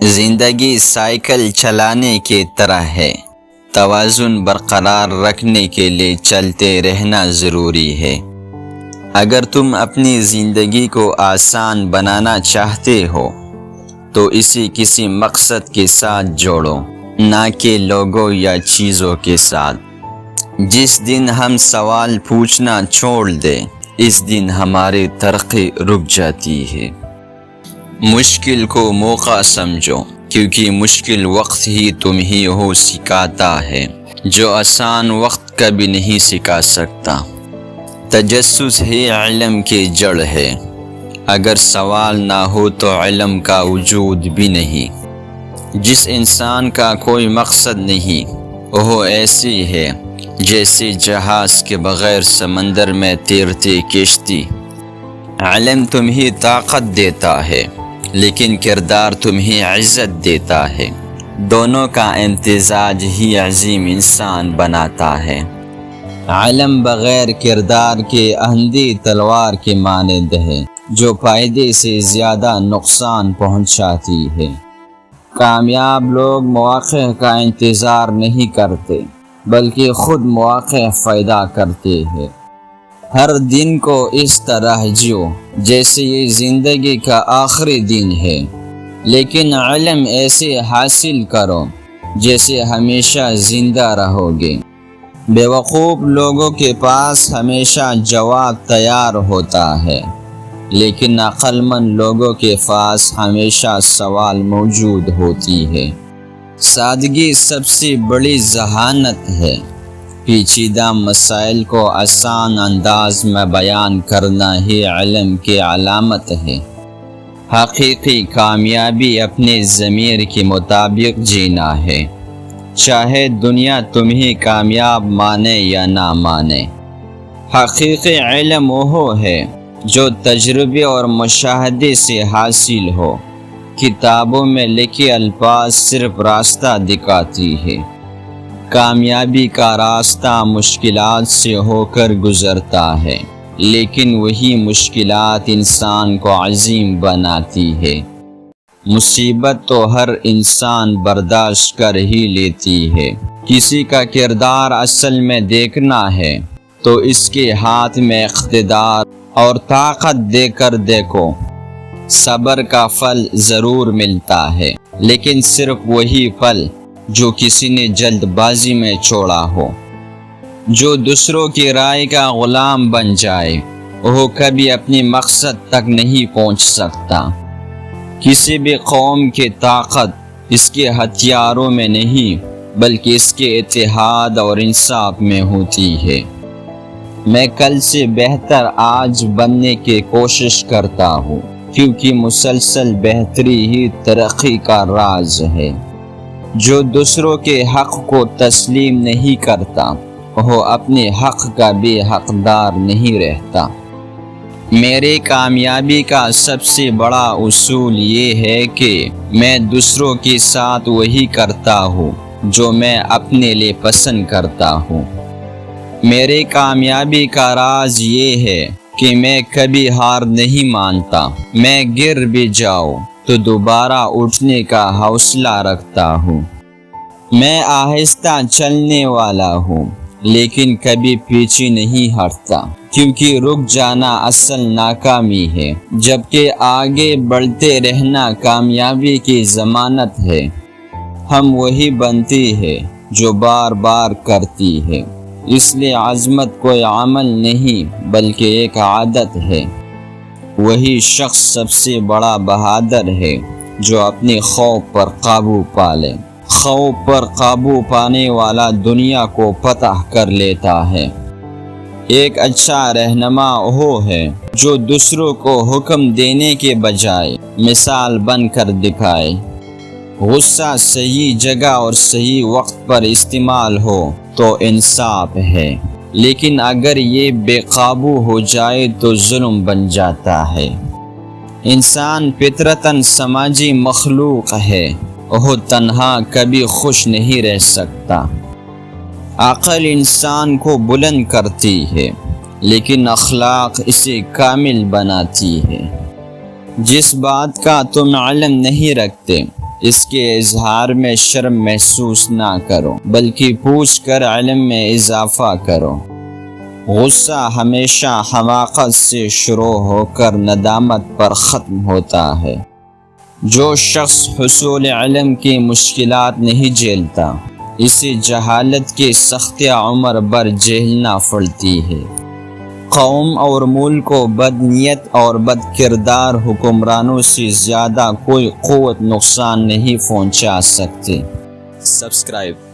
زندگی سائیکل چلانے کی طرح ہے، توازن برقرار رکھنے کے لیے چلتے رہنا ضروری ہے۔ اگر تم اپنی زندگی کو آسان بنانا چاہتے ہو تو اسے کسی مقصد کے ساتھ جوڑو، نہ کہ لوگوں یا چیزوں کے ساتھ۔ جس دن ہم سوال پوچھنا چھوڑ دیں، اس دن ہماری ترقی رک جاتی ہے۔ مشکل کو موقع سمجھو، کیونکہ مشکل وقت ہی تمہیں وہ سکھاتا ہے جو آسان وقت کبھی نہیں سکھا سکتا۔ تجسس ہی علم کی جڑ ہے، اگر سوال نہ ہو تو علم کا وجود بھی نہیں۔ جس انسان کا کوئی مقصد نہیں، وہ ایسی ہے جیسے جہاز کے بغیر سمندر میں تیرتی کشتی۔ علم تمہیں طاقت دیتا ہے، لیکن کردار تمہیں عزت دیتا ہے۔ دونوں کا امتزاج ہی عظیم انسان بناتا ہے۔ علم بغیر کردار کے اندھی تلوار کے مانند ہے، جو فائدے سے زیادہ نقصان پہنچاتی ہے۔ کامیاب لوگ مواقع کا انتظار نہیں کرتے، بلکہ خود مواقع پیدا کرتے ہیں۔ ہر دن کو اس طرح جیو جیسے یہ زندگی کا آخری دن ہے، لیکن علم ایسے حاصل کرو جیسے ہمیشہ زندہ رہو گے۔ بیوقوف لوگوں کے پاس ہمیشہ جواب تیار ہوتا ہے، لیکن عقل مند لوگوں کے پاس ہمیشہ سوال موجود ہوتی ہے۔ سادگی سب سے بڑی ذہانت ہے۔ پیچیدہ مسائل کو آسان انداز میں بیان کرنا ہی علم کی علامت ہے۔ حقیقی کامیابی اپنے ضمیر کے مطابق جینا ہے، چاہے دنیا تمہیں کامیاب مانے یا نہ مانے۔ حقیقی علم وہ ہے جو تجربے اور مشاہدے سے حاصل ہو۔ کتابوں میں لکھے الفاظ صرف راستہ دکھاتی ہے۔ کامیابی کا راستہ مشکلات سے ہو کر گزرتا ہے، لیکن وہی مشکلات انسان کو عظیم بناتی ہے۔ مصیبت تو ہر انسان برداشت کر ہی لیتی ہے۔ کسی کا کردار اصل میں دیکھنا ہے تو اس کے ہاتھ میں اقتدار اور طاقت دے کر دیکھو۔ صبر کا پھل ضرور ملتا ہے، لیکن صرف وہی پھل جو کسی نے جلد بازی میں چھوڑا ہو۔ جو دوسروں کی رائے کا غلام بن جائے، وہ کبھی اپنے مقصد تک نہیں پہنچ سکتا۔ کسی بھی قوم کی طاقت اس کے ہتھیاروں میں نہیں، بلکہ اس کے اتحاد اور انصاف میں ہوتی ہے۔ میں کل سے بہتر آج بننے کی کوشش کرتا ہوں، کیونکہ مسلسل بہتری ہی ترقی کا راز ہے۔ جو دوسروں کے حق کو تسلیم نہیں کرتا، وہ اپنے حق کا بھی حقدار نہیں رہتا۔ میری کامیابی کا سب سے بڑا اصول یہ ہے کہ میں دوسروں کے ساتھ وہی کرتا ہوں جو میں اپنے لیے پسند کرتا ہوں۔ میری کامیابی کا راز یہ ہے کہ میں کبھی ہار نہیں مانتا۔ میں گر بھی جاؤں تو دوبارہ اٹھنے کا حوصلہ رکھتا ہوں۔ میں آہستہ چلنے والا ہوں، لیکن کبھی پیچھے نہیں ہٹتا، کیونکہ رک جانا اصل ناکامی ہے، جبکہ آگے بڑھتے رہنا کامیابی کی ضمانت ہے۔ ہم وہی بنتی ہے جو بار بار کرتی ہے، اس لیے عظمت کوئی عمل نہیں بلکہ ایک عادت ہے۔ وہی شخص سب سے بڑا بہادر ہے جو اپنے خوف پر قابو پا لے۔ خوف پر قابو پانے والا دنیا کو فتح کر لیتا ہے۔ ایک اچھا رہنما وہ ہے جو دوسروں کو حکم دینے کے بجائے مثال بن کر دکھائے۔ غصہ صحیح جگہ اور صحیح وقت پر استعمال ہو تو انصاف ہے، لیکن اگر یہ بے قابو ہو جائے تو ظلم بن جاتا ہے۔ انسان فطرتاً سماجی مخلوق ہے، وہ تنہا کبھی خوش نہیں رہ سکتا۔ عقل انسان کو بلند کرتی ہے، لیکن اخلاق اسے کامل بناتی ہے۔ جس بات کا تم علم نہیں رکھتے، اس کے اظہار میں شرم محسوس نہ کرو، بلکہ پوچھ کر علم میں اضافہ کرو۔ غصہ ہمیشہ حماقت سے شروع ہو کر ندامت پر ختم ہوتا ہے۔ جو شخص حصول علم کی مشکلات نہیں جھیلتا، اسے جہالت کی سختیاں عمر بھر جھیلنا پڑتی ہے۔ قوم اور ملک کو بد نیت اور بد کردار حکمرانوں سے زیادہ کوئی قوت نقصان نہیں پہنچا سکتی۔ سبسکرائب